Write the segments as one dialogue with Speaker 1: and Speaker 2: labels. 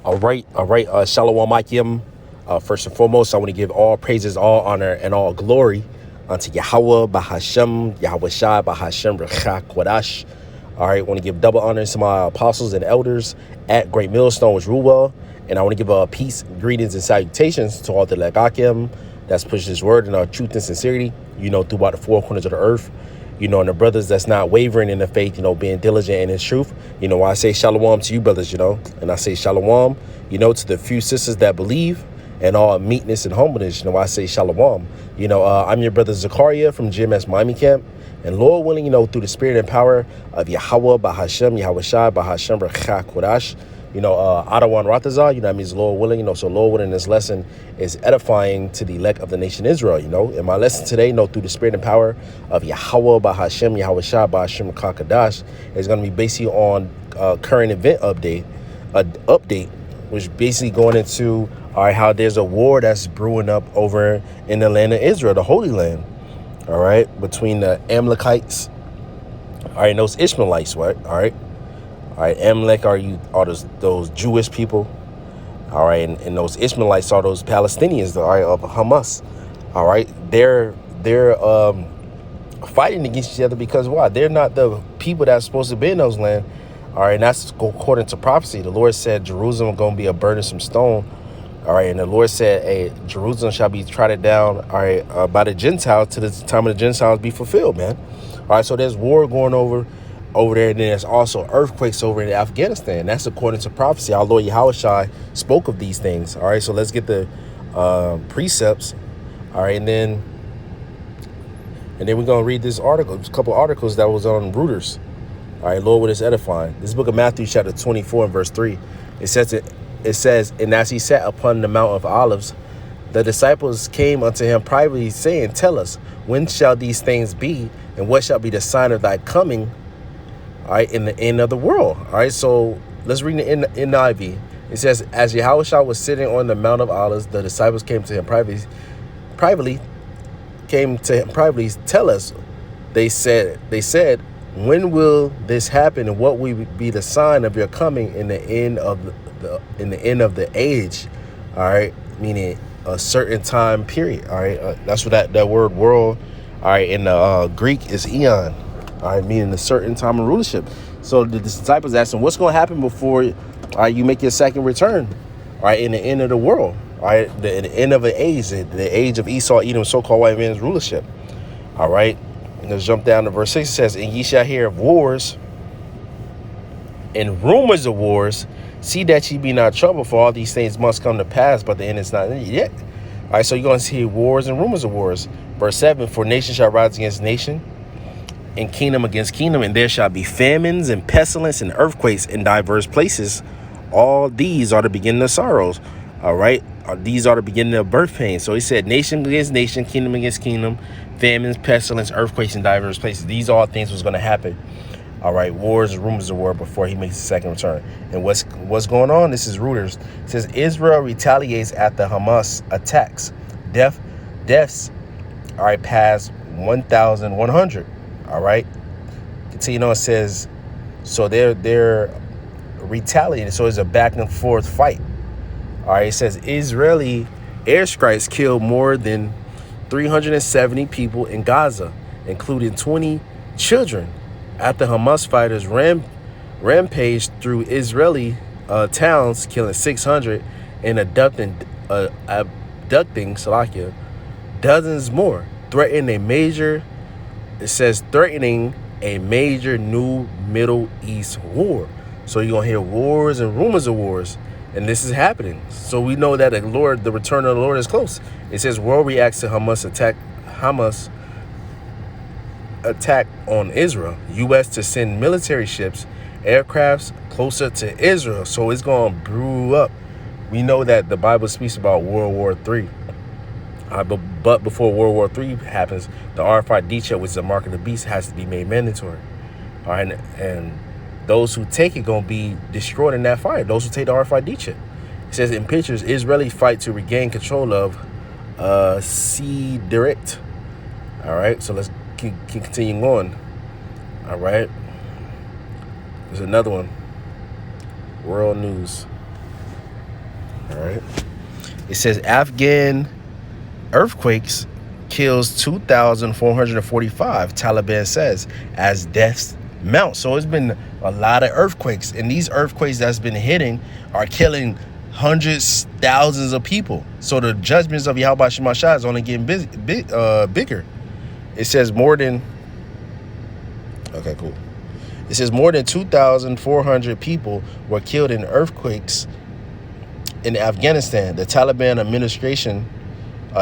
Speaker 1: All right. Shalom Akim. First and foremost, I want to give all praises, all honor, and all glory unto Yahweh, Bahashem, Yahweh Shai, Bahashem, Rechak, Kwadash. All right. I want to give double honors to my apostles and elders at Great Millstone, which rule well. And I want to give peace, greetings, and salutations to all the Legakim that's pushing this word in truth and sincerity, throughout the four corners of the earth. And the brothers that's not wavering in the faith, being diligent in his truth. I say shalom to you brothers, and I say shalom, to the few sisters that believe and all meekness and humbleness, I say shalom. I'm your brother Zakaria from GMS Miami Camp. And Lord willing, through the spirit and power of Yahweh, Bahashem, Yahweh Shai, Bahashem, Rechak, Kodash, Adawan Ratazah, that means Lord willing, so Lord willing, this lesson is edifying to the elect of the nation Israel, And my lesson today, through the spirit and power of Yahweh, Bahashem, Yahweh Shai, Bahashem, Kakadash, is going to be basically on current event update, which basically going into, all right, how there's a war that's brewing up over in the land of Israel, the Holy Land, all right, between the Amalekites, all right, and those Ishmaelites, right, all right. All right, Amalek are those Jewish people, all right, and those Ishmaelites are those Palestinians, all right, of Hamas, all right. They're fighting against each other because why? They're not the people that's supposed to be in those lands, all right. And that's according to prophecy. The Lord said Jerusalem is going to be a burdensome stone, all right. And the Lord said, "Hey, Jerusalem shall be trodden down, all right, by the Gentiles to the time of the Gentiles be fulfilled, man." All right, so there's war going over there, and then there's also earthquakes over in Afghanistan. That's according to prophecy. Our Lord Yahushua spoke of these things. All right, so let's get the precepts. All right, and then we're gonna read this article, a couple articles that was on Reuters. All right, Lord, what is edifying? This book of Matthew, chapter 24 and verse 3. It says, and as he sat upon the Mount of Olives, the disciples came unto him privately, saying, "Tell us, when shall these things be, and what shall be the sign of thy coming? All right, in the end of the world." All right, so let's read the NIV. It says, as Yahushua was sitting on the Mount of Olives, the disciples came to him privately, "Tell us," they said, "when will this happen, and what will be the sign of your coming in the end of the age?" All right, meaning a certain time period. All right, that's what that word world, all right, in the Greek is eon. All right, meaning a certain time of rulership. So the disciples asked him, what's going to happen before you make your second return? All right, in the end of the world. All right, the end of an age, the age of Esau, Edom, so-called white man's rulership. All right, let's jump down to verse 6. It says, "And ye shall hear of wars and rumors of wars. See that ye be not troubled, for all these things must come to pass, but the end is not yet." All right, so you're going to see wars and rumors of wars. Verse 7, "For nation shall rise against nation, and kingdom against kingdom, and there shall be famines and pestilence and earthquakes in diverse places. All these are the beginning of sorrows." All right, these are the beginning of birth pains. So he said, nation against nation, kingdom against kingdom, famines, pestilence, earthquakes in diverse places. These all things was going to happen. All right, wars and rumors of war before he makes his second return. And what's going on? This is Reuters. It says Israel retaliates after Hamas attacks. Deaths. All right, past 1,100. All right. Continue on. It says, so they're retaliating. So it's a back and forth fight. All right. It says Israeli airstrikes killed more than 370 people in Gaza, including 20 children, after Hamas fighters rampaged through Israeli towns, killing 600 and abducting Salakia dozens more, threatening a major new Middle East war. So you're gonna hear wars and rumors of wars, and this is happening. So we know that the return of the Lord is close. It says world reacts to Hamas attack on Israel. U.S. to send military ships, aircrafts closer to Israel. So it's going to brew up. We know that the Bible speaks about World War III. But before World War III happens, the RFID check, which is the mark of the beast, has to be made mandatory. All right, and those who take it going to be destroyed in that fire. Those who take the RFID check. It says in pictures, Israeli fight to regain control of Sderot. All right, so let's keep continuing on. All right, there's another one. World news. All right. It says Afghan earthquakes kills 2,445, Taliban says, as deaths mount. So it's been a lot of earthquakes, and these earthquakes that's been hitting are killing hundreds, thousands of people. So the judgments of Yahweh Shema Shah is only getting bigger. It says more than, okay, cool. It says more than 2,400 people were killed in earthquakes in Afghanistan, the Taliban administration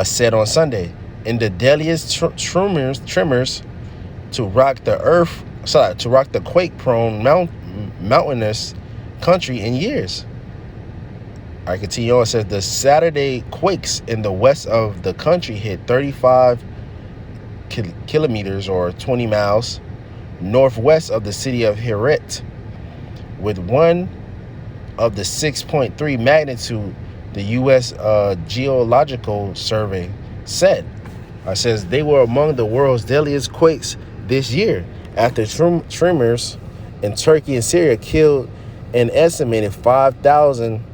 Speaker 1: said on Sunday. In the deadliest tremors to rock the quake-prone mountainous country in years. I continue on. It says the Saturday quakes in the west of the country hit 35 kilometers or 20 miles northwest of the city of Herat, with one of the 6.3 magnitude, the U.S. Geological Survey said. It says they were among the world's deadliest quakes this year, after tremors in Turkey and Syria killed an estimated 50,000.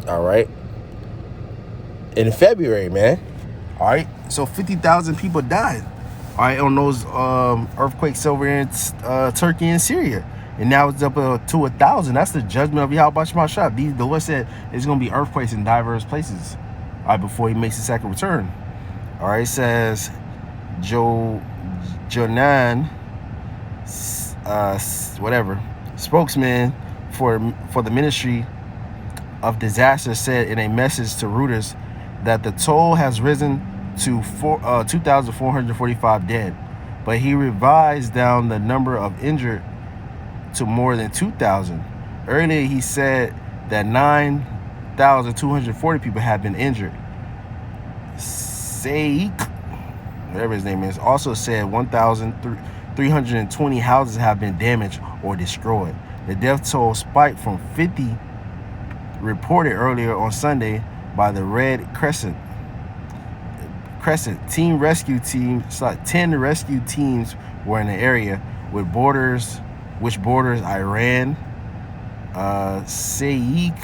Speaker 1: All right. In February, man. All right. So 50,000 people died. All right, on those earthquakes over in Turkey and Syria. And now it's up to 1,000. That's the judgment of Yahweh Shema Shah. The Lord said it's going to be earthquakes in diverse places, all right, before he makes his second return. All right, it says Jonan, spokesman for the Ministry of Disaster, said in a message to Reuters that the toll has risen to 2,445 dead, but he revised down the number of injured to more than 2,000. Earlier, he said that 9,240 people have been injured. Saik, whatever his name is, also said 1,320 houses have been damaged or destroyed. The death toll spiked from 50 reported earlier on Sunday by the Red Crescent. 10 rescue teams were in the area which borders Iran. Saik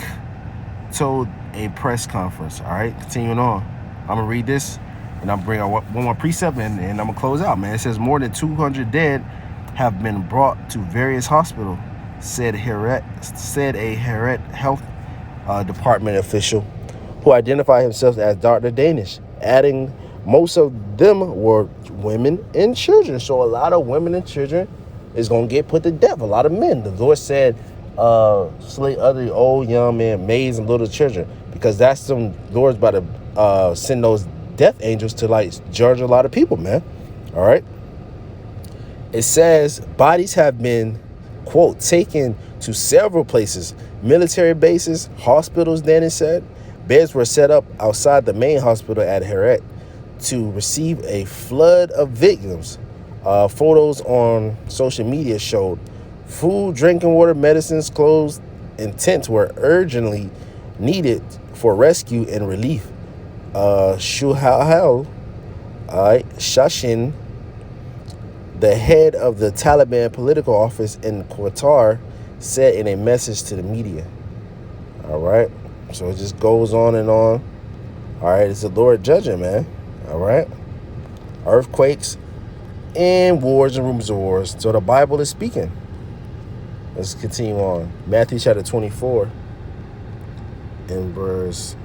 Speaker 1: told a press conference. All right, continuing on. I'm gonna read this, and I'm bring out one more precept, and I'm gonna close out, man. It says more than 200 dead have been brought to various hospitals, said a Herat health department official who identified himself as Dr. Danish, adding most of them were women and children. So a lot of women and children is going to get put to death. A lot of men. The Lord said, slay other old, young men, maids, and little children, because that's some Lord's about to send those death angels to like judge a lot of people, man. All right. It says bodies have been, quote, taken to several places, military bases, hospitals, Dennis said. Beds were set up outside the main hospital at Herat to receive a flood of victims. Photos on social media showed food, drinking water, medicines, clothes, and tents were urgently needed for rescue and relief. Shuhal Shashin, the head of the Taliban political office in Qatar, said in a message to the media. All right. So it just goes on and on. All right. It's the Lord judging, man. All right. Earthquakes and wars and rumors of wars. So the Bible is speaking. Let's continue on. Matthew chapter 24 and verse.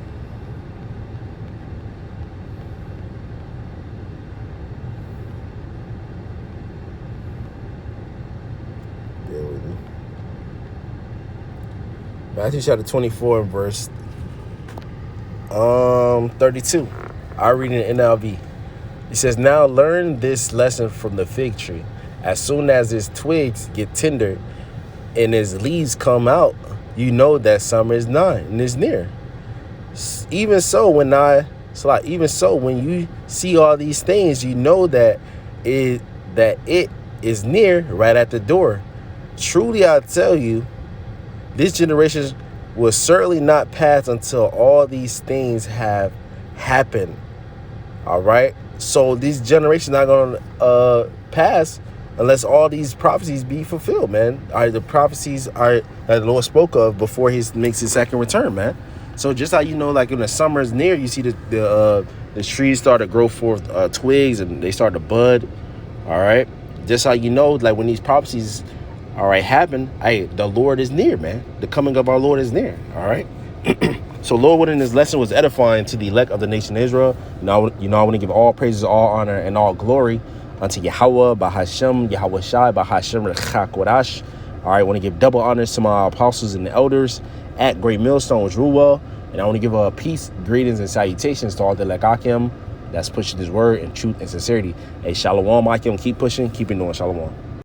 Speaker 1: Bear with me. Matthew chapter 24 and verse 32. I read in NLV. It says, "Now learn this lesson from the fig tree. As soon as its twigs get tender and its leaves come out, you know that summer is nigh and is near. Even so, when you see all these things, you know that it is near, right at the door. Truly, I tell you, this generation will certainly not pass until all these things have happened." All right. So these generations not going to pass unless all these prophecies be fulfilled, man. All right, the prophecies are that the Lord spoke of before he makes his second return, man. So just how you know, like when the summer is near, you see the trees start to grow forth twigs and they start to bud. All right, just how you know, like when these prophecies, all right, happen, the Lord is near, man. The coming of our Lord is near. All right. So Lord willing, this lesson was edifying to the elect of the nation of Israel. I want to give all praises, all honor, and all glory unto Yahweh, Bahashem, Yahweh Shai, Bahashem, Rechakodash. All right, I want to give double honors to my apostles and the elders at Great Millstone, which rule well. And I want to give a peace, greetings, and salutations to all the Lekakim that's pushing this word in truth and sincerity. Hey, Shalom, Akim, keep pushing, keep it doing, Shalom.